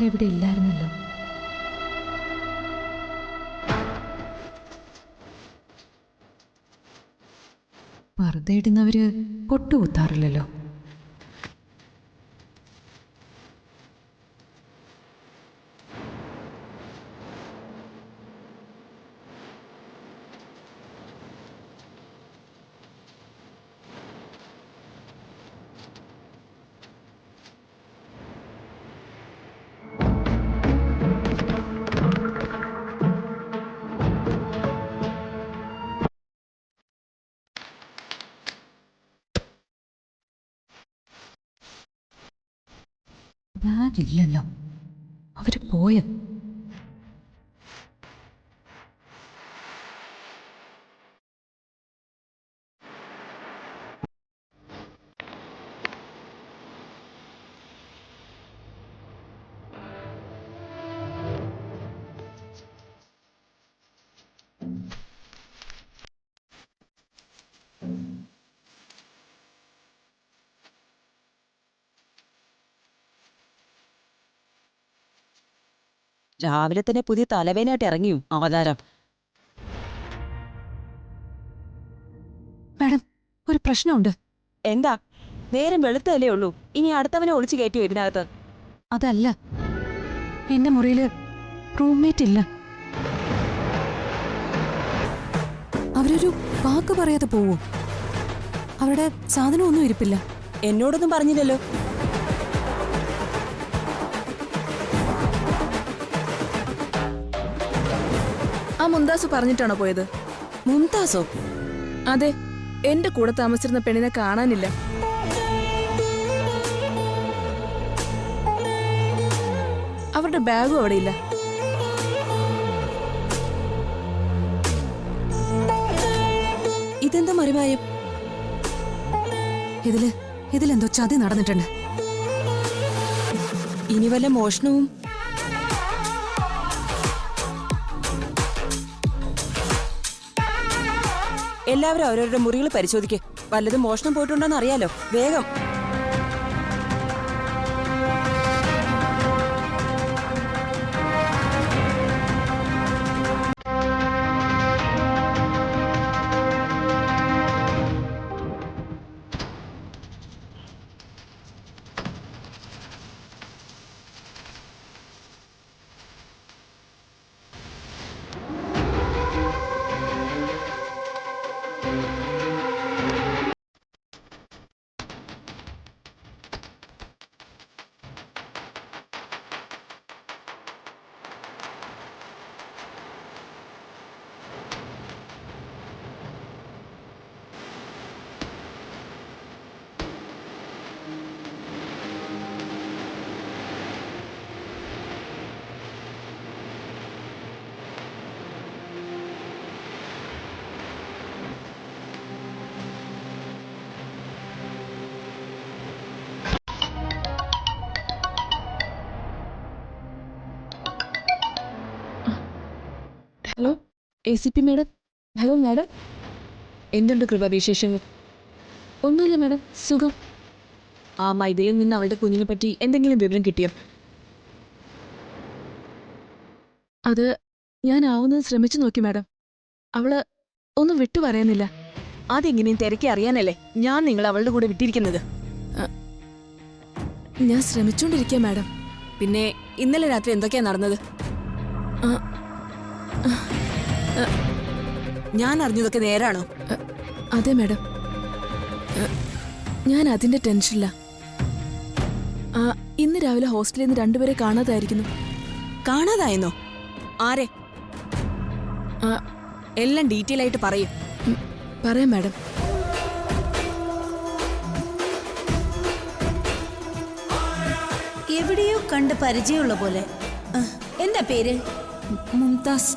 ഇന്നലെ ഇവിടെ ഇല്ലായിരുന്നല്ലോ. വെറുതെ ഇടുന്നവര് പൊട്ടുകുത്താറില്ലല്ലോ. ബാഗില്ലല്ലോ, അവര് പോയ. രാവിലെ തന്നെ പുതിയ തലവേനയായിട്ട് ഇറങ്ങിയും അവതാരം. മാഡം, ഒരു പ്രശ്നമുണ്ട്. എന്താ? നേരം വെളുത്തല്ലേ ഉള്ളൂ, ഇനി അടുത്തവനെ ഒളിച്ചു കയറ്റിയോ ഇതിനകത്ത്? അതല്ല, എന്റെ മുറിയില് റൂംമേറ്റ് ഇല്ല. അവരൊരു വാക്ക് പറയാതെ പോവോ? അവരുടെ സാധനമൊന്നും ഇരിപ്പില്ല. എന്നോടൊന്നും പറഞ്ഞില്ലല്ലോ. ആ മുംതാസ് പറഞ്ഞിട്ടാണോ പോയത്? മുംതാസോ? അതെ, എന്റെ കൂടെ താമസിച്ചിരുന്ന പെണ്ണിനെ കാണാനില്ല. അവരുടെ ബാഗും അവിടെ ഇല്ല. ഇതെന്താ മറിമായം? ഇതിലെന്തോ ചതി നടന്നിട്ടുണ്ട്. ഇനി വല്ല മോഷണവും? എല്ലാവരും അവരവരുടെ മുറികൾ പരിശോധിക്കേ. വല്ലതും മോഷണം പോയിട്ടുണ്ടോന്ന് അറിയാലോ. വേഗം. Hello, ACP madam. Hello madam, എന്തുണ്ട് കൃപ വിശേഷങ്ങൾ? ഒന്നുമില്ല മാഡം, സുഖം. ആ മൈദയിൽ നിന്ന് അവളുടെ കുഞ്ഞിനെ പറ്റി എന്തെങ്കിലും വിവരം കിട്ടിയോ? അത് ഞാൻ ആവുന്നത് ശ്രമിച്ചു നോക്കി മാഡം. അവള് ഒന്നും വിട്ടു പറയുന്നില്ല. അതെങ്ങനെയും തിരക്കി അറിയാനല്ലേ ഞാൻ നിങ്ങൾ അവളുടെ കൂടെ വിട്ടിരിക്കുന്നത്. ഞാൻ ശ്രമിച്ചുകൊണ്ടിരിക്കുക മാഡം. പിന്നെ ഇന്നലെ രാത്രി എന്തൊക്കെയാ നടന്നത്? ഞാൻ അറിഞ്ഞതൊക്കെ നേരാണോ? അതെ മാഡം, ഞാൻ അതിന്റെ ടെൻഷനില്ല. ഇന്ന് രാവിലെ ഹോസ്റ്റലിൽ നിന്ന് രണ്ടുപേരെ കാണാതായിരിക്കുന്നു. കാണാതായെന്നോ? ആരെ? എല്ലാം ഡീറ്റെയിൽ ആയിട്ട് പറയും. പറയാം മാഡം. എവിടെയോ കണ്ട് പരിചയമുള്ള പോലെ. എന്താ പേര്? മുംതാസ്.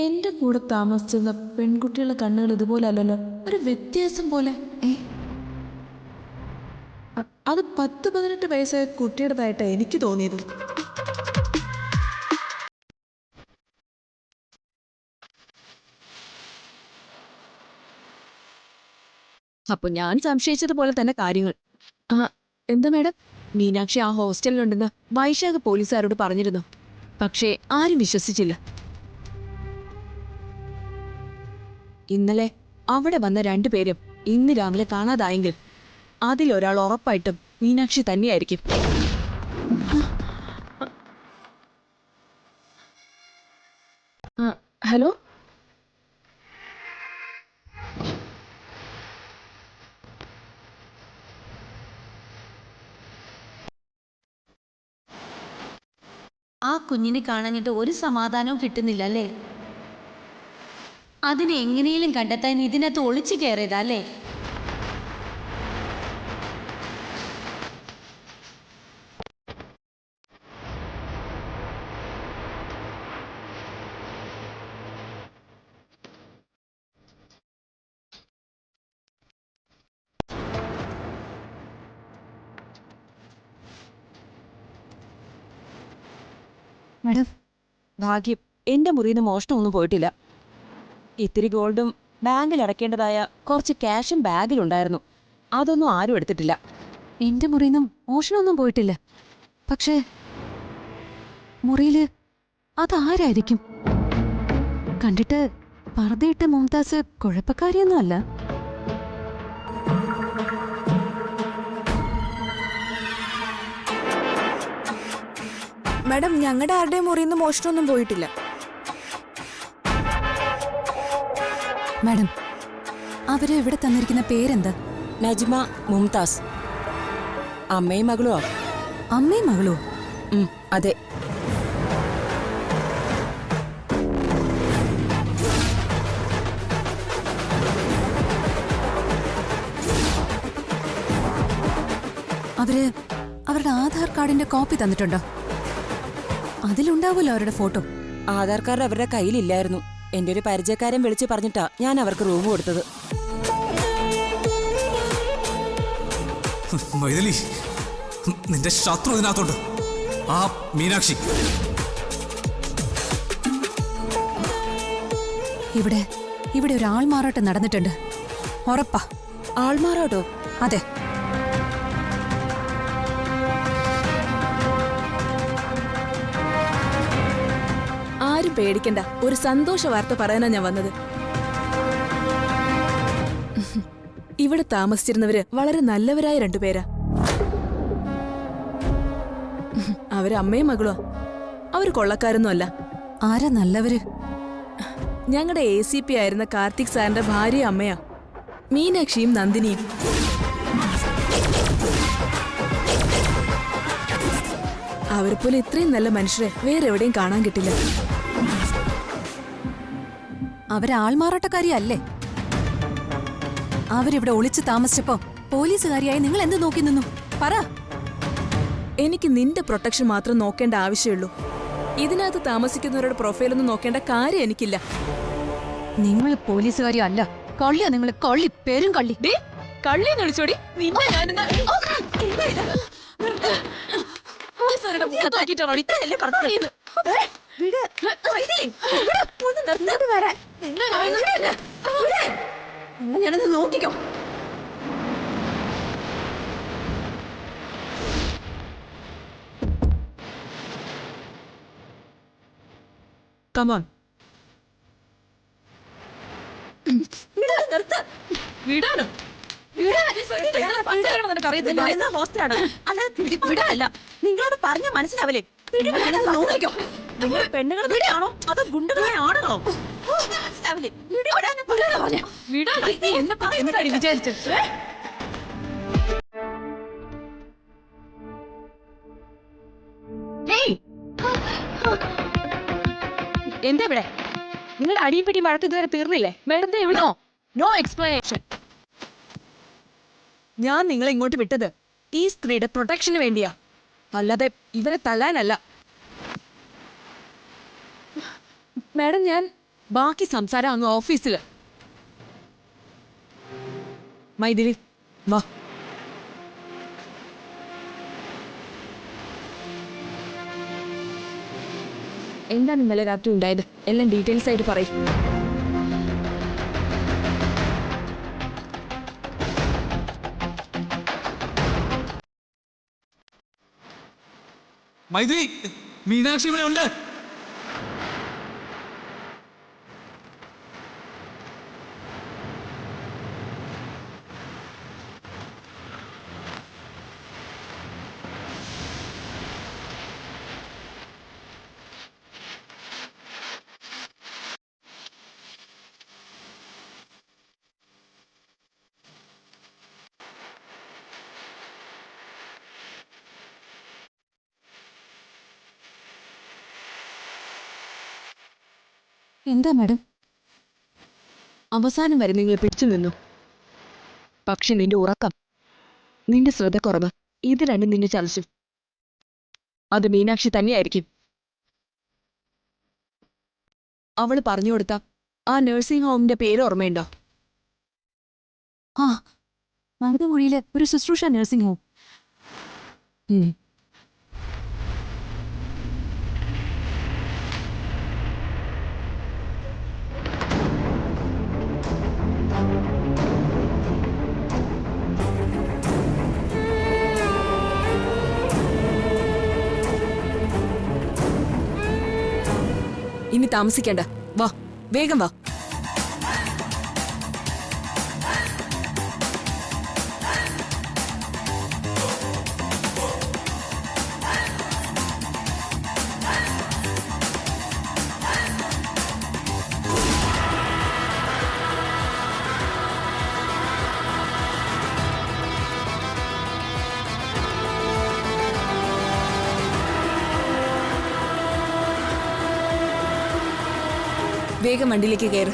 എന്റെ കൂടെ താമസിച്ചിരുന്ന പെൺകുട്ടികളുടെ കണ്ണുകൾ ഇതുപോലെ അല്ലല്ലോ, ഒരു വ്യത്യാസം പോലെ. അത് 10-18 വയസ്സായ കുട്ടിയുടേതായിട്ട് എനിക്ക് തോന്നിയത്. അപ്പൊ ഞാൻ സംശയിച്ചതുപോലെ തന്നെ കാര്യങ്ങൾ. എന്താ മാഡം? മീനാക്ഷി ആ ഹോസ്റ്റലിലുണ്ടെന്ന് വൈശാഖ് പോലീസുകാരോട് പറഞ്ഞിരുന്നു. പക്ഷേ ആരും വിശ്വസിച്ചില്ല. ഇന്നലെ അവിടെ വന്ന 2 പേരും ഇന്ന് രാവിലെ കാണാതായെങ്കിൽ അതിലൊരാൾ ഉറപ്പായിട്ടും മീനാക്ഷി തന്നെയായിരിക്കും. ഹലോ, ആ കുഞ്ഞിനെ കാണാനിട്ട് ഒരു സമാധാനവും കിട്ടുന്നില്ല അല്ലേ? അതിനെ എങ്ങനെയും കണ്ടെത്താൻ ഇതിനകത്ത് ഒളിച്ചു കയറിയതാ അല്ലേ? മാഡം, ഭാഗ്യം എന്റെ മുറിയിൽ നിന്ന് മോഷണമൊന്നും പോയിട്ടില്ല. ഇത്തിരി ഗോൾഡും ബാങ്കിൽ അടയ്ക്കേണ്ടതായ കുറച്ച് ക്യാഷും ബാഗിലുണ്ടായിരുന്നു. അതൊന്നും ആരും എടുത്തിട്ടില്ല. എന്റെ മുറിയിൽ നിന്നും മോഷണമൊന്നും പോയിട്ടില്ല. പക്ഷേ മുറിയില് അതാരായിരിക്കും? കണ്ടിട്ട് പർദ്ദയിട്ട മുംതാസ് കുഴപ്പക്കാരിയൊന്നും അല്ല. മാഡം, ഞങ്ങളുടെ ആരുടെയും മുറിയിൽ നിന്ന് മോഷണമൊന്നും പോയിട്ടില്ല. മാഡം, അവര് ഇവിടെ തന്നിരിക്കുന്ന പേരെന്താ? നജ്മ മുംതാസ്. അമ്മയും മകളുമോ? അമ്മയും മകളോ? അതെ. അവര് അവരുടെ ആധാർ കാർഡിന്റെ കോപ്പി തന്നിട്ടുണ്ടോ? അതിലുണ്ടാവുമല്ലോ അവരുടെ ഫോട്ടോ. ആധാർ കാർഡ് അവരുടെ കയ്യിലില്ലായിരുന്നു. എന്റെ ഒരു പരിചയക്കാരൻ വിളിച്ചു പറഞ്ഞിട്ടാ ഞാൻ അവർക്ക് റൂം കൊടുത്തത്. മൈഥിലി, നിന്റെ ശത്രു ഇതിനകത്തോട്ട് ആ മീനാക്ഷി. ഇവിടെ ഇവിടെ ഒരു ആൾമാറാട്ടം നടന്നിട്ടുണ്ട്. ഉറപ്പാ. ആൾമാറാട്ടോ? അതെ. ആരും പേടിക്കണ്ട, ഒരു സന്തോഷ വാർത്ത പറയാനാ ഞാൻ വന്നത്. ഇവിടെ താമസിച്ചിരുന്നവര് വളരെ നല്ലവരായ 2 പേരാ. അവര് അമ്മയും മകളുവാ. അവര് കൊള്ളക്കാരൊന്നും അല്ല. ആരാ നല്ലവര്? ഞങ്ങളുടെ ACP ആയിരുന്ന കാർത്തിക് സാറിന്റെ ഭാര്യ അമ്മയാ, മീനാക്ഷിയും നന്ദിനിയും. അവരെ പോലെ ഇത്രയും നല്ല മനുഷ്യരെ വേറെ എവിടെയും കാണാൻ കിട്ടില്ല. അവരാൾമാറാട്ടക്കാരിയല്ലേ? അവരിവിടെ ഒളിച്ചു താമസിച്ചപ്പോ പോലീസുകാരിയായി നിങ്ങൾ എന്ത് നോക്കി നിന്നു? പറ. എനിക്ക് നിന്റെ പ്രൊട്ടക്ഷൻ മാത്രം നോക്കേണ്ട ആവശ്യമുള്ളൂ. ഇതിനകത്ത് താമസിക്കുന്നവരുടെ പ്രൊഫൈലൊന്നും നോക്കേണ്ട കാര്യം എനിക്കില്ല. നിങ്ങൾ പോലീസുകാരി അല്ല, കള്ളിയാ നിങ്ങൾ. കള്ളി, പേരും കള്ളി. കള്ളി കളിച്ചോടി. നോക്കിക്കോ. കമോൺ. വിടാനോ? നിങ്ങളോട് പറഞ്ഞ മനസ്സിലാവില്ലേ? നിങ്ങൾ പെണ്ണുങ്ങളെ ആണോ അതോ ഗുണ്ടകളെ ആണോ? മനസ്സിലാവില്ലേ? വിചാരിച്ചു എന്താ ഇവിടെ? നിങ്ങളുടെ അടിയും പിടിയും വഴക്ക് ഇതുവരെ തീർന്നില്ലേ? മേഡത്തെ എവിടോ? No explanation. ഞാൻ നിങ്ങളെ ഇങ്ങോട്ട് വിട്ടത് ഈ സ്ത്രീയുടെ പ്രൊട്ടക്ഷന് വേണ്ടിയാ, അല്ലാതെ ഇവരെ തല്ലാനല്ല. മാഡം, ഞാൻ ബാക്കി സംസാരം അങ്ങ് ഓഫീസിൽ. മൈഥിലി, വാ. എന്താണ് ഇന്നലെ രാത്രി ഉണ്ടായത്? എല്ലാം ഡീറ്റെയിൽസ് ആയിട്ട് പറയും. മൈഥിലി, മീനാക്ഷി ഇവിടെ ഉണ്ട്. എന്താ മാഡം? അവസാനം വരെ നിങ്ങൾ പിടിച്ചു നിന്നു. പക്ഷെ നിന്റെ ഉറക്കം, നിന്റെ ശ്രദ്ധക്കുറവ്, ഇത് രണ്ടും നിന്നെ ചതിച്ചു. അത് മീനാക്ഷി തന്നെയായിരിക്കും. അവള് പറഞ്ഞു കൊടുത്ത ആ നഴ്സിംഗ് ഹോമിന്റെ പേര് ഓർമ്മയുണ്ടോ? ആ, മരുതമൊഴിയിലെ ഒരു ശുശ്രൂഷ നഴ്സിംഗ് ഹോം. ഇനി താമസിക്കണ്ട, വാ, വേഗം വാ. വേഗം വണ്ടിയിലേക്ക് കയറ്.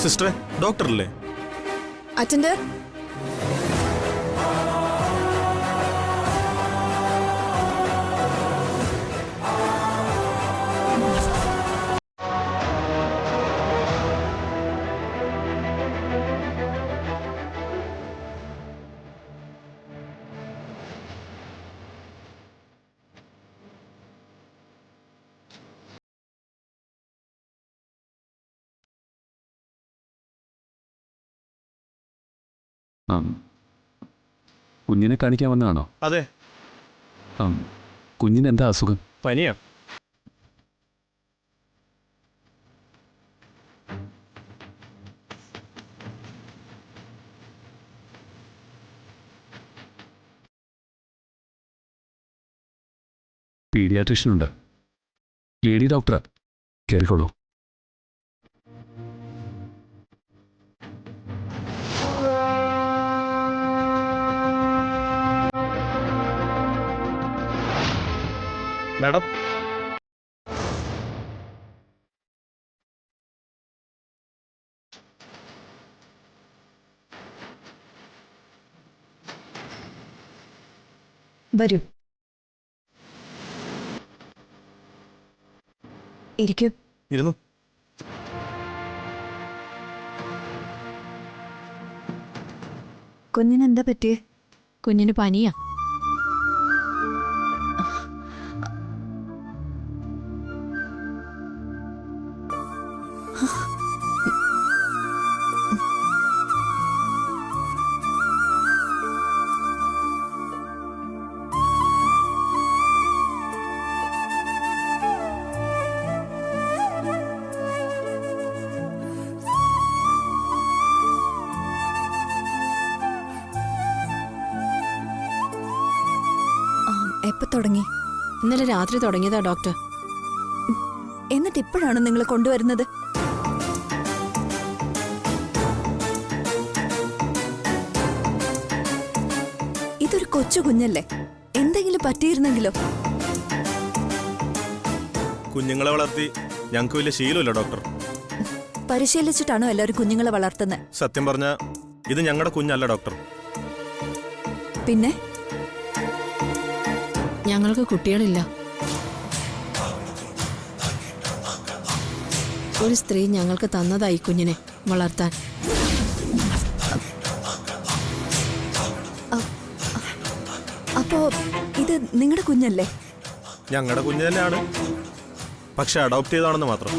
സിസ്റ്ററെ, ഡോക്ടറല്ലേ? അറ്റൻഡർ, കുഞ്ഞിനെ കാണിക്കാൻ വന്നതാണോ? അതെ. കുഞ്ഞിന് എന്താ അസുഖം? പനിയാ. പീഡിയാട്രീഷ്യൻ ഉണ്ട്, ലേഡി ഡോക്ടറാ. കയറിക്കോളൂ. മാഡം, വരൂ, ഇരിക്കൂ. ഇരുന്നു. കുഞ്ഞിന് എന്താ പറ്റിയേ? കുഞ്ഞിന് പനിയാ. എപ്പോ തുടങ്ങി? ഇന്നലെ രാത്രി തുടങ്ങിയതാ ഡോക്ടർ. എന്നിട്ട് ഇപ്പോഴാണ് നിങ്ങൾ കൊണ്ടുവരുന്നത്? ഇതൊരു കൊച്ചു കുഞ്ഞല്ലേ, എന്തെങ്കിലും പറ്റിയിരുന്നെങ്കിലോ? കുഞ്ഞുങ്ങളെ വളർത്തി ഞങ്ങൾക്ക് വലിയ ശീലമില്ല ഡോക്ടർ. പരിശീലിച്ചിട്ടാണോ എല്ലാവരും കുഞ്ഞുങ്ങളെ വളർത്തുന്നത്? സത്യം പറഞ്ഞ ഇത് ഞങ്ങളുടെ കുഞ്ഞല്ല ഡോക്ടർ. പിന്നെ ഞങ്ങൾക്ക് കുട്ടികളില്ല. ഒരു സ്ത്രീ ഞങ്ങൾക്ക് തന്നതായി കുഞ്ഞിനെ വളർത്താൻ. അപ്പോ ഇത് നിങ്ങളുടെ കുഞ്ഞല്ലേ? ഞങ്ങളുടെ കുഞ്ഞ് തന്നെയാണ്, പക്ഷെ അഡോപ്റ്റ് ചെയ്താണെന്ന് മാത്രം.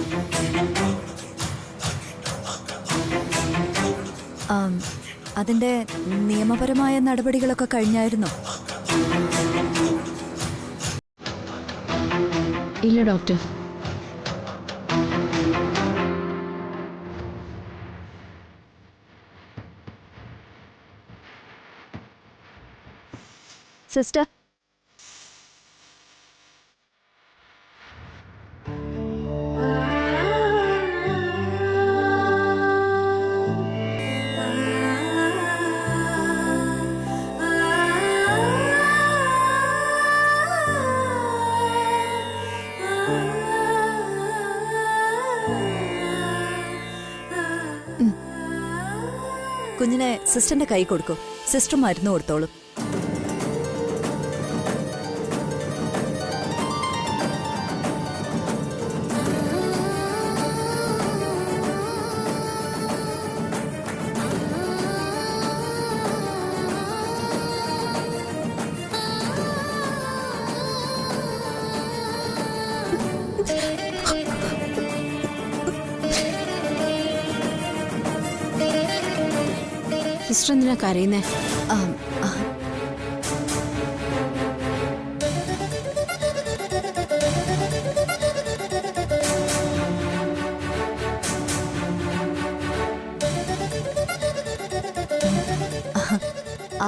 അതിന്റെ നിയമപരമായ നടപടികളൊക്കെ കഴിഞ്ഞായിരുന്നോ? ഇല്ല ഡോക്ടർ. സിസ്റ്റർ, കുഞ്ഞിനെ സിസ്റ്ററിന്റെ കൈ കൊടുക്കൂ. സിസ്റ്റർ മരുന്ന് കൊടുത്തോളും. സിസ്റ്റർ എന്തിനാ കരയുന്നേ? ആ, ആ.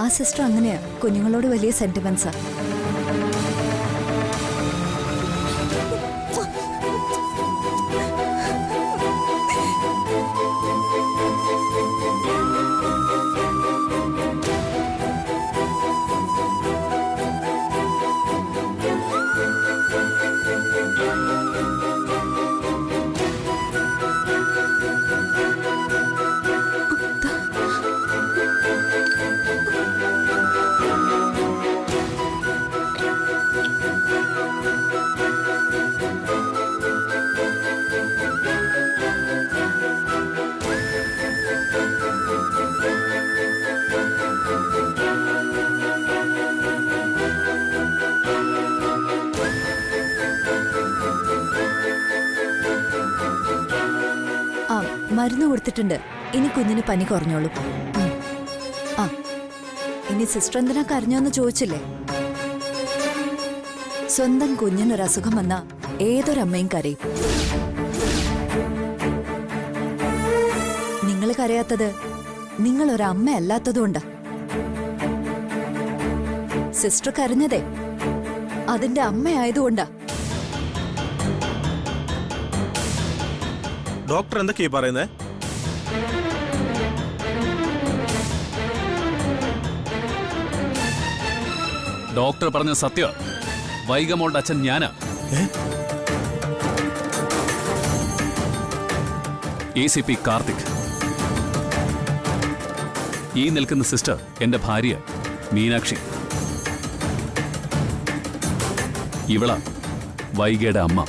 ആ സിസ്റ്റർ അങ്ങനെയാ, കുഞ്ഞുങ്ങളോട് വലിയ സെന്റിമെന്റ്സാ. മരുന്ന് കൊടുത്തിട്ടുണ്ട്. ഇനി കുഞ്ഞിന് പനി കുറഞ്ഞോളൂ. ആ, ഇനി സിസ്റ്റർ എന്തിനാ കരഞ്ഞോന്ന് ചോദിച്ചില്ലേ? സ്വന്തം കുഞ്ഞിനൊരസുഖം വന്ന ഏതൊരമ്മയും കരയും. നിങ്ങൾ കരയാത്തത് നിങ്ങളൊരമ്മ അല്ലാത്തതുകൊണ്ടാ. സിസ്റ്റർ കരഞ്ഞതേ അതിന്റെ അമ്മയായതുകൊണ്ടാ. ഡോക്ടർ എന്തൊക്കെയാ പറയുന്നേ? ഡോക്ടർ പറഞ്ഞ സത്യ. വൈഗമോളുടെ അച്ഛൻ ഞാനാ. ACP കാർത്തിക്. ഈ നിൽക്കുന്ന സിസ്റ്റർ എന്റെ ഭാര്യ മീനാക്ഷി. ഇവളാ വൈഗയുടെ അമ്മ.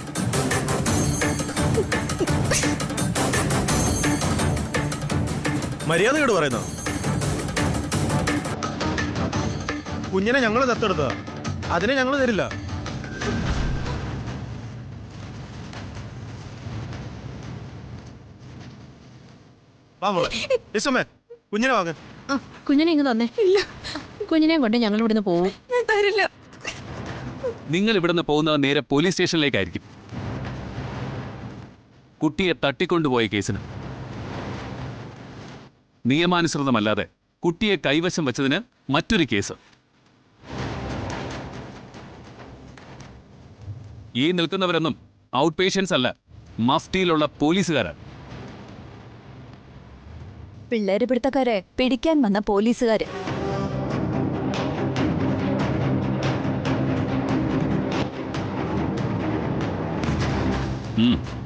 മര്യാദയോട് പറയുന്ന കുഞ്ഞിനെ ഞങ്ങൾ ദത്തെടുത്തതാ, അതിനെ ഞങ്ങൾ തരില്ല. കുഞ്ഞിനെ വാങ്ങ. കുഞ്ഞിനെ ഇങ്ങ് തന്നെ. കുഞ്ഞിനെയും കൊണ്ട് ഞങ്ങൾ ഇവിടുന്ന് പോവും. നിങ്ങൾ ഇവിടുന്ന് പോകുന്നത് നേരെ പോലീസ് സ്റ്റേഷനിലേക്കായിരിക്കും. കുട്ടിയെ തട്ടിക്കൊണ്ടുപോയ കേസിന്. നിയമാനുസൃതമല്ലാതെ കുട്ടിയെ കൈവശം വെച്ചതിന് മറ്റൊരു കേസ്. ഈ നിൽക്കുന്നവരൊന്നും ഔട്ട് പേഷ്യൻസ് അല്ല, മഫ്റ്റിയിലുള്ള പോലീസുകാരാണ്. പിള്ളേര് പിടുത്തക്കാരെ പിടിക്കാൻ വന്ന പോലീസുകാര്. ഉം.